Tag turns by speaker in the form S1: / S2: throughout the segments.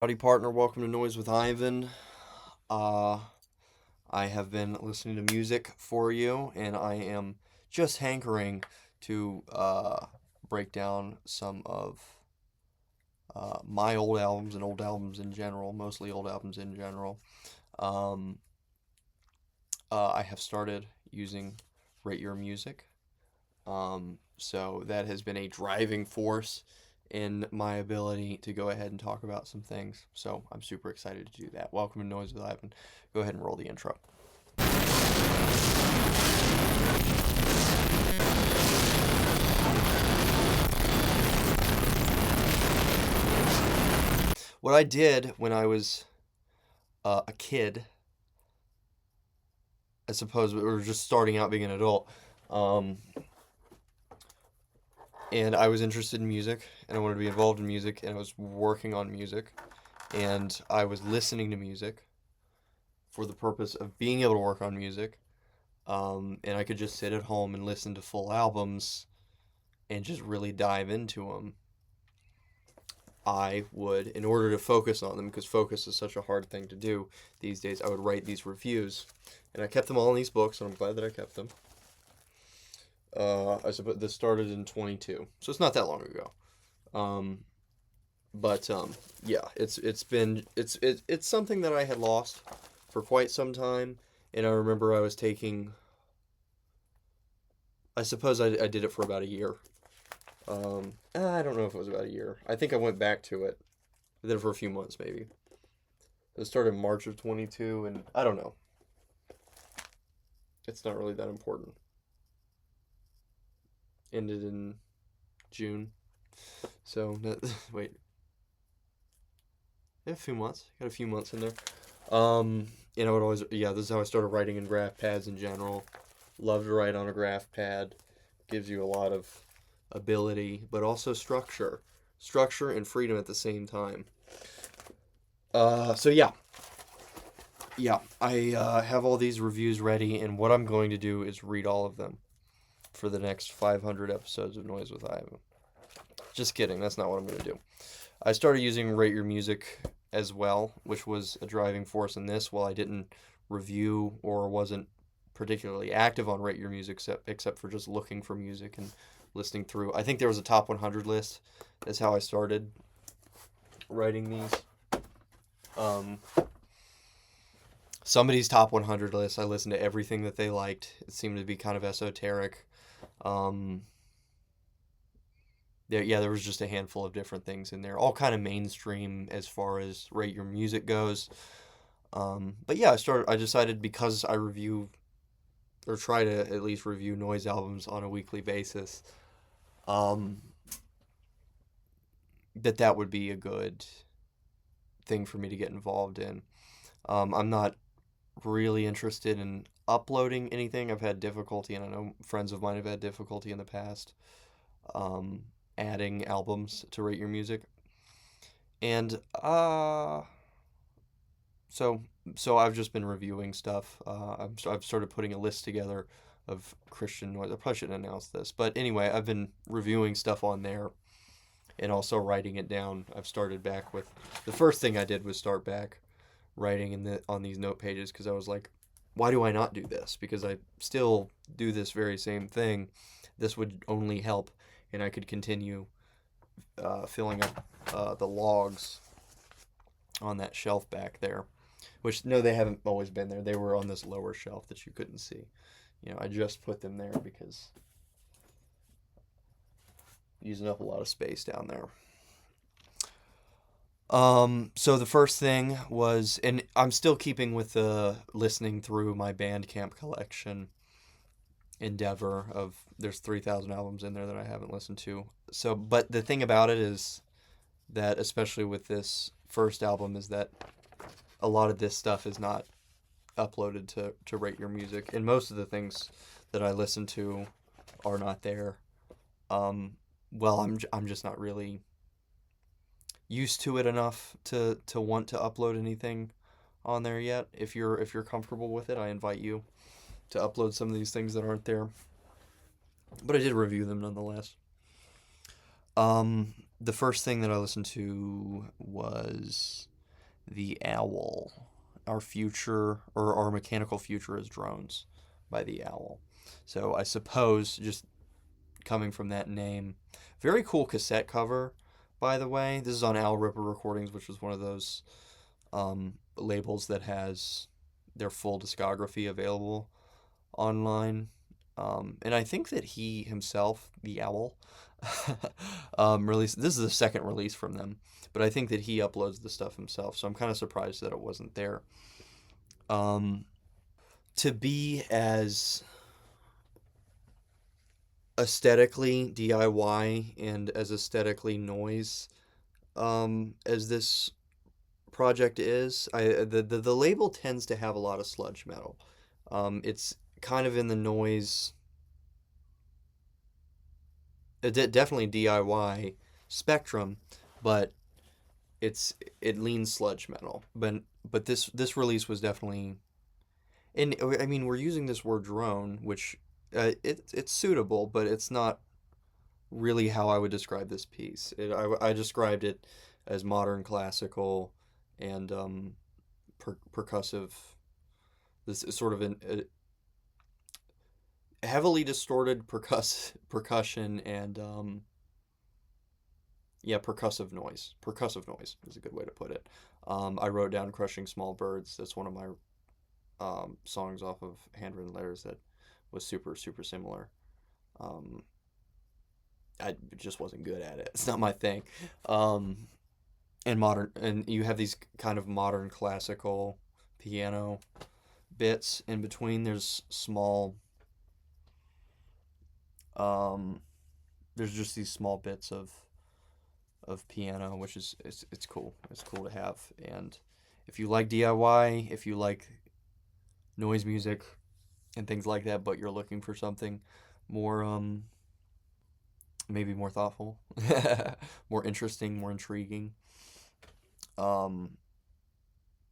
S1: Howdy, partner. Welcome to Noise with Ivan. Uh, I have been listening to music for you, and I am just hankering to break down some of my old albums and old albums in general, mostly old albums in general. Um, I have started using Rate Your Music, so that has been a driving force in my ability to go ahead and talk about some things. So I'm super excited to do that. Welcome to Noise with Ivan. Go ahead and roll the intro. What I did when I was a kid, I suppose, or just starting out being an adult, um, and I was interested in music, and I wanted to be involved in music, and I was working on music, and I was listening to music for the purpose of being able to work on music. And I could just sit at home and listen to full albums and just really dive into them. I would, in order to focus on them, because focus is such a hard thing to do these days, I would write these reviews. And I kept them all in these books, and I'm glad that I kept them. I suppose this started in 22, so it's not that long ago. Um, but yeah, it's something that I had lost for quite some time, and I remember I was taking. I suppose I did it for about a year. I don't know if it was about a year. I think I went back to it. I did it for a few months, maybe. It started in March of 22, and I don't know. It's not really that important. Ended in June. So, wait. A few months. Got a few months in there. I would always, yeah, this is how I started writing in graph pads in general. Love to write on a graph pad. Gives you a lot of ability, but also structure. Structure and freedom at the same time. So yeah, I have all these reviews ready, and what I'm going to do is read all of them for the next 500 episodes of Noise with Ivan. Just kidding, that's not what I'm going to do. I started using Rate Your Music as well, which was a driving force in this. While I didn't review or wasn't particularly active on Rate Your Music, except for just looking for music and listening through. I think there was a top 100 list. That's how I started writing these. Um, Somebody's top 100 list. I listened to everything that they liked. It seemed to be kind of esoteric. Um, there was just a handful of different things in there, all kind of mainstream as far as Rate Your Music goes. But yeah, I decided because I review or try to at least review noise albums on a weekly basis, um, that would be a good thing for me to get involved in. I'm not really interested in uploading anything. I've had difficulty, and I know friends of mine have had difficulty in the past, um, adding albums to Rate Your Music. And so so I've just been reviewing stuff. I've started putting a list together of Christian noise. I probably shouldn't announce this, but anyway, I've been reviewing stuff on there and also writing it down. I've started back with the first thing I did was start back writing on these note pages because I was like, why do I not do this? Because I still do this very same thing. This would only help, and I could continue filling up the logs on that shelf back there. Which no, they haven't always been there. They were on this lower shelf that you couldn't see. I just put them there because using up a lot of space down there. So the first thing was, and I'm still keeping with the listening through my Bandcamp collection endeavor of there's 3,000 albums in there that I haven't listened to. So, but the thing about it is that, especially with this first album, is that a lot of this stuff is not uploaded to Rate Your Music, and most of the things that I listen to are not there. Um, well, I'm just not really used to it enough to want to upload anything on there yet. If you're comfortable with it, I invite you to upload some of these things that aren't there. But I did review them nonetheless. Um, the first thing that I listened to was The Owl. Our future, or our mechanical future is drones by The Owl. So I suppose, just coming from that name, very cool cassette cover, by the way. This is on Al Ripper Recordings, which is one of those labels that has their full discography available online. And I think that he himself, the Owl, released. This is the second release from them, but I think that he uploads the stuff himself. So I'm kind of surprised that it wasn't there. Um, to be as aesthetically DIY and as aesthetically noise as this project is, the label tends to have a lot of sludge metal. It's kind of in the noise, definitely DIY spectrum, but it leans sludge metal. But this release was definitely, and I mean, we're using this word drone, which it's suitable, but it's not really how I would describe this piece. I described it as modern classical and percussive. This is sort of a heavily distorted percussion and yeah, percussive noise. Percussive noise is a good way to put it. I wrote down "Crushing Small Birds." That's one of my songs off of Handwritten Letters that was super similar. Um, I just wasn't good at it. It's not my thing. Um, and you have these kind of modern classical piano bits in between. There's small um, there's just these small bits of piano, which is it's cool. It's cool to have. And if you like DIY, if you like noise music and things like that, but you're looking for something more maybe more thoughtful, more interesting, more intriguing. Um,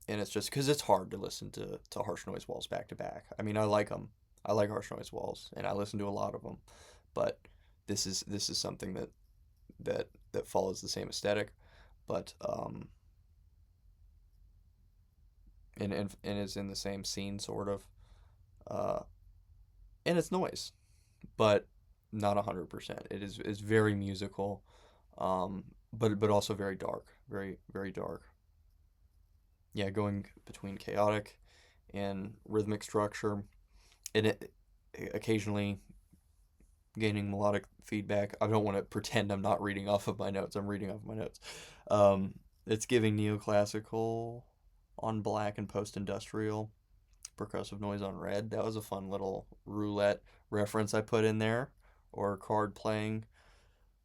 S1: and it's just because it's hard to listen to Harsh Noise Walls back to back. I mean, I like them. I like Harsh Noise Walls, and I listen to a lot of them. But this is something that follows the same aesthetic, but and is in the same scene sort of. Uh, and it's noise, but not 100%. It is very musical, but also very dark, very dark. Yeah, going between chaotic and rhythmic structure, and it occasionally gaining melodic feedback. I don't want to pretend I'm not reading off of my notes. I'm reading off of my notes. Um, it's giving neoclassical on black and post-industrial, percussive noise on red. That was a fun little roulette reference I put in there, or card playing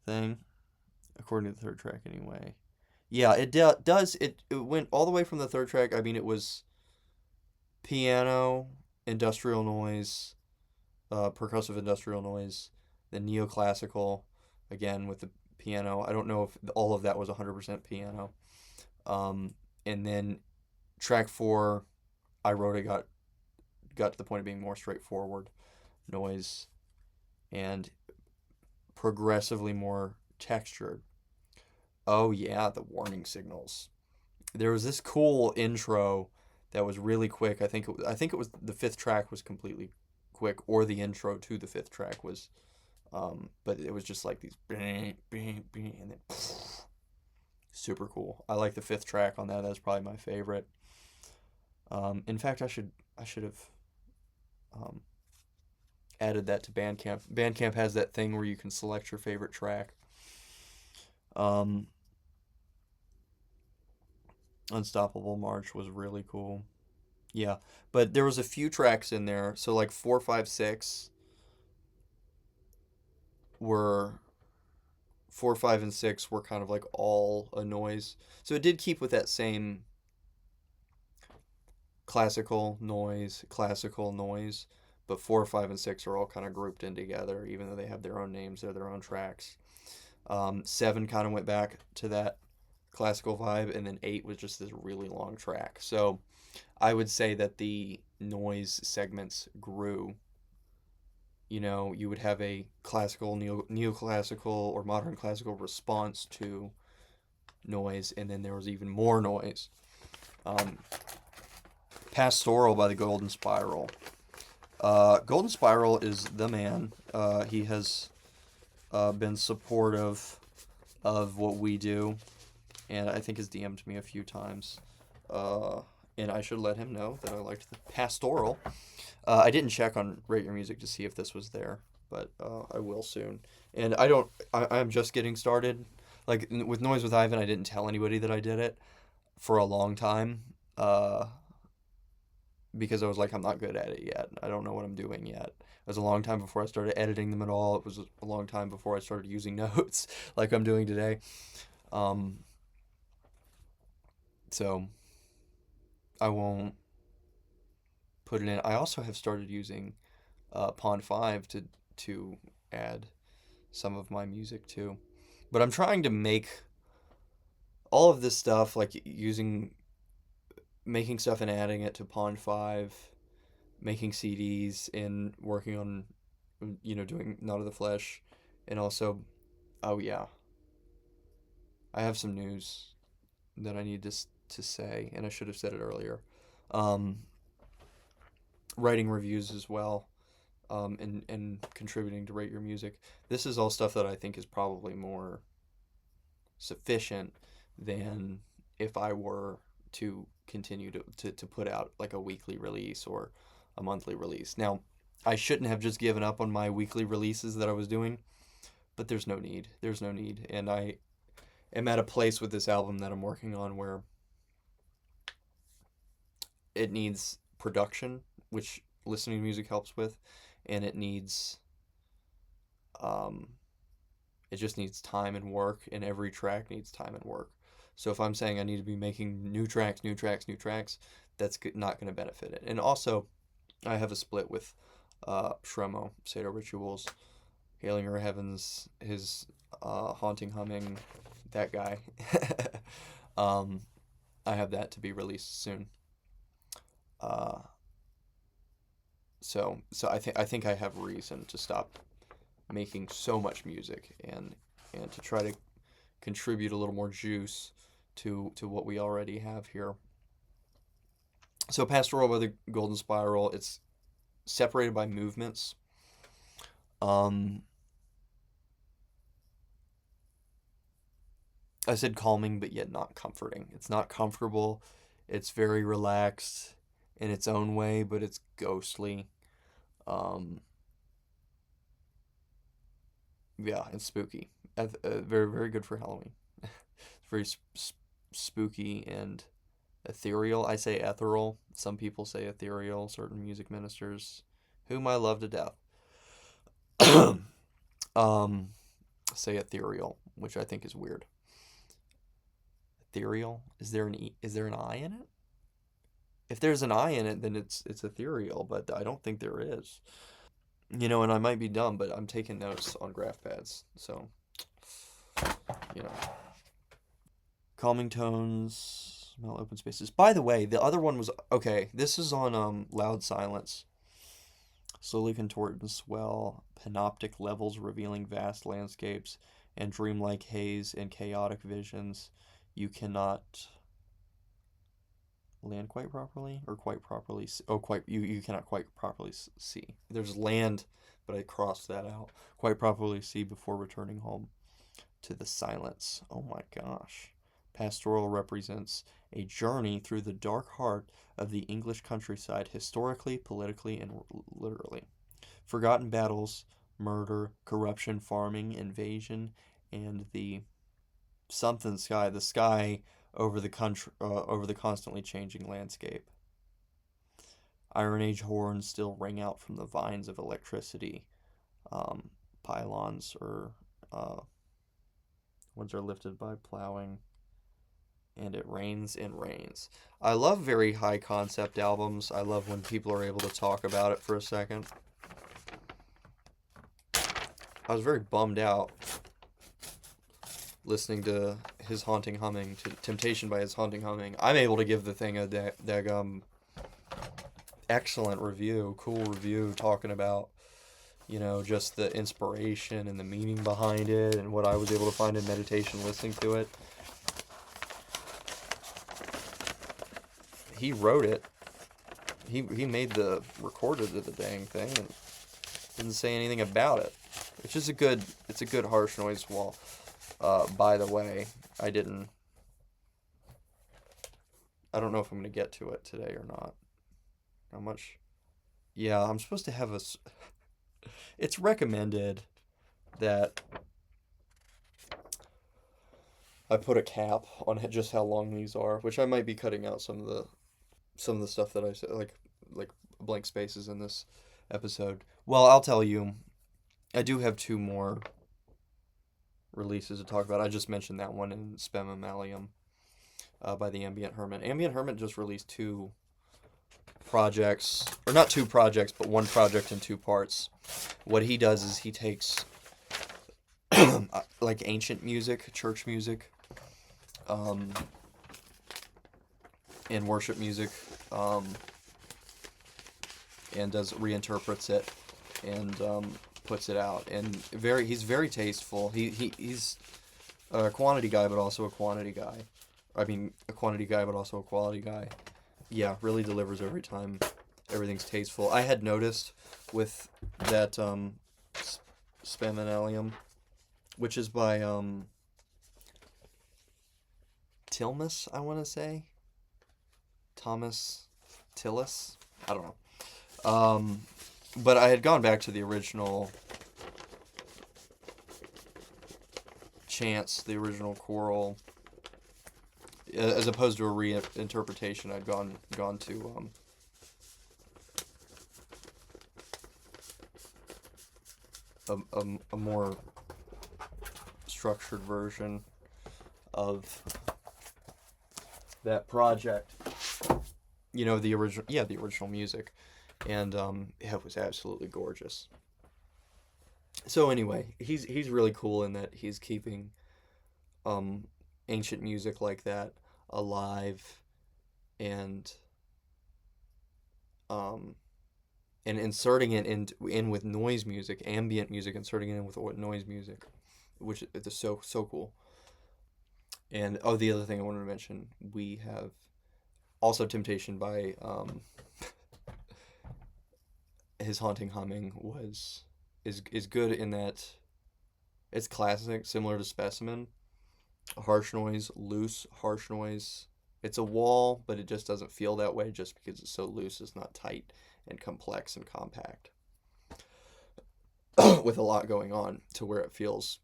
S1: thing, according to the third track anyway. Yeah, does. It went all the way from the third track. I mean, it was piano, industrial noise, percussive industrial noise, then neoclassical, again with the piano. I don't know if all of that was 100% piano. And then track four, I wrote it got to the point of being more straightforward noise and progressively more textured. Oh yeah, the warning signals. There was this cool intro that was really quick. I think it was the fifth track was completely quick, or the intro to the fifth track was. But it was just like these bing, bing, bing, and then super cool. I like the fifth track on that. That's probably my favorite. In fact, I should have um, added that to Bandcamp. Bandcamp has that thing where you can select your favorite track. Um, Unstoppable March was really cool. Yeah, but there was a few tracks in there. So like 4, 5, 6 were 4, 5, and 6 were kind of like all a noise. So it did keep with that same classical noise, but 4, 5, and 6 are all kind of grouped in together, even though they have their own names, they're their own tracks. 7 kind of went back to that classical vibe, and then 8 was just this really long track. So I would say that the noise segments grew you would have a classical, neoclassical, or modern classical response to noise, and then there was even more noise. Um, Pastoral by the Golden Spiral. Golden Spiral is the man. He has been supportive of what we do, and I think has DM'd me a few times. And I should let him know that I liked the Pastoral. I didn't check on Rate Your Music to see if this was there, but I will soon. And I'm just getting started. Like with Noise with Ivan, I didn't tell anybody that I did it for a long time. Because I was like, I'm not good at it yet. I don't know what I'm doing yet. It was a long time before I started editing them at all. It was a long time before I started using notes like I'm doing today. Um, so I won't put it in. I also have started using Pond 5 to add some of my music too. But I'm trying to make all of this stuff, like making stuff and adding it to Pond 5, making CDs and working on, doing Not of the Flesh. And also, oh yeah, I have some news that I need to say, and I should have said it earlier. Um, Writing reviews as well, and contributing to Rate Your Music. This is all stuff that I think is probably more sufficient than if I were to continue to put out like a weekly release or a monthly release. Now, I shouldn't have just given up on my weekly releases that I was doing, but there's no need. There's no need. And I am at a place with this album that I'm working on where it needs production, which listening to music helps with, and um, it just needs time and work, and every track needs time and work. So if I'm saying I need to be making new tracks, that's not going to benefit it. And also, I have a split with Shremo, Seder Rituals, Hailing Her Heavens, his Haunting Humming, that guy. um, I have that to be released soon. Uh, so I think I have reason to stop making so much music and to try to contribute a little more juice to what we already have here. So Pastoral by the Golden Spiral, it's separated by movements. Um, I said calming, but yet not comforting. It's not comfortable. It's very relaxed in its own way, but it's ghostly. Um, yeah, and spooky. Very, very good for Halloween. It's very spooky and ethereal. I say ethereal. Some people say ethereal, certain music ministers, whom I love to death. um, say ethereal, which I think is weird. Ethereal? Is there an I in it? If there's an I in it, then it's ethereal, but I don't think there is. And I might be dumb, but I'm taking notes on graph pads, so you know. Calming tones, smell open spaces. By the way, the other one was okay. This is on Loud Silence. Slowly contort and swell, panoptic levels revealing vast landscapes and dreamlike haze and chaotic visions. You cannot land quite properly or quite properly see. Oh, quite you cannot quite properly see. There's land, but I crossed that out. Quite properly see before returning home to the silence. Oh my gosh. Pastoral represents a journey through the dark heart of the English countryside, historically, politically, and literally. Forgotten battles, murder, corruption, farming, invasion, and the something sky, the sky over the country, over the constantly changing landscape. Iron Age horns still ring out from the vines of electricity. Pylons or ones are lifted by plowing. And it rains and rains. I love very high concept albums. I love when people are able to talk about it for a second. I was very bummed out listening to his Haunting Humming, to Temptation by his Haunting Humming. I'm able to give the thing a daggum excellent review, cool review, talking about just the inspiration and the meaning behind it and what I was able to find in meditation listening to it. He wrote it. He made the recorded of the dang thing and didn't say anything about it. It's just it's a good harsh noise wall. By the way, I don't know if I'm going to get to it today or not. How much? Yeah, I'm supposed to have it's recommended that I put a cap on just how long these are, which I might be cutting out some of the stuff that I said, like blank spaces in this episode. Well, I'll tell you, I do have two more releases to talk about. I just mentioned that one in Spem Mammalium by the Ambient Hermit. Ambient Hermit just released two projects, or not two projects, but one project in two parts. What he does is he takes like ancient music, church music, and worship music, and reinterprets it and puts it out. And he's very tasteful. He's a quantity guy, but also a quantity guy. I mean, a quantity guy, but also a quality guy. Yeah, really delivers every time. Everything's tasteful. I had noticed with that Spaminalium, which is by Tilmas, I want to say. Thomas Tillis? I don't know. But I had gone back to the original chants, the original choral, as opposed to a reinterpretation. I'd gone to a more structured version of that project. The original music, and it was absolutely gorgeous. So anyway, he's really cool in that he's keeping ancient music like that alive, and inserting it in with noise music, ambient music, inserting it in with noise music, which is so cool. And the other thing I wanted to mention, we have also Temptation by his Haunting Humming is good in that it's classic, similar to Specimen. Harsh noise, loose harsh noise. It's a wall, but it just doesn't feel that way just because it's so loose. It's not tight and complex and compact with a lot going on, to where it feels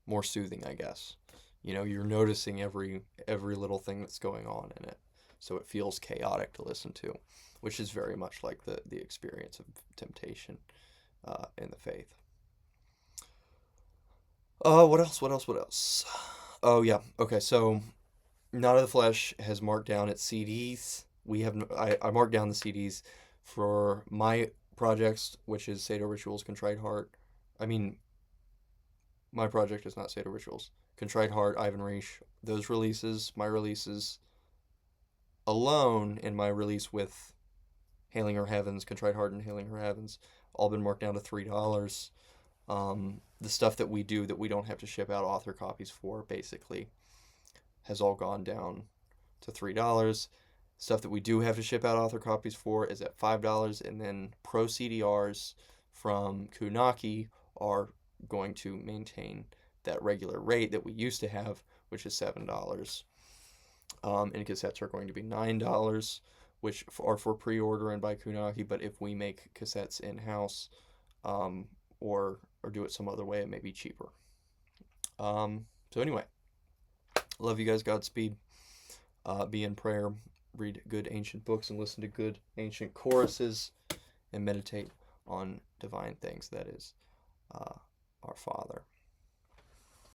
S1: more soothing, I guess. You're noticing every little thing that's going on in it, so it feels chaotic to listen to, which is very much like the experience of Temptation in the faith. What else? Oh yeah, okay. So Not of the Flesh has marked down its CDs. I marked down the CDs for my projects, which is Sado Rituals, Contrite Heart. I mean, my project is not Sado Rituals. Contrite Heart, Ivan Reich. Those releases, my releases alone, and my release with Hailing Her Heavens, Contrite Heart and Hailing Her Heavens, all been marked down to $3. The stuff that we do that we don't have to ship out author copies for, basically, has all gone down to $3. Stuff that we do have to ship out author copies for is at $5, and then pro CDRs from Kunaki are going to maintain that regular rate that we used to have, which is $7. And cassettes are going to be $9, which are for pre-order and by Kunaki, but if we make cassettes in-house, or do it some other way, it may be cheaper. So anyway, love you guys. Godspeed. Be in prayer. Read good ancient books and listen to good ancient choruses, and meditate on divine things. That is our Father.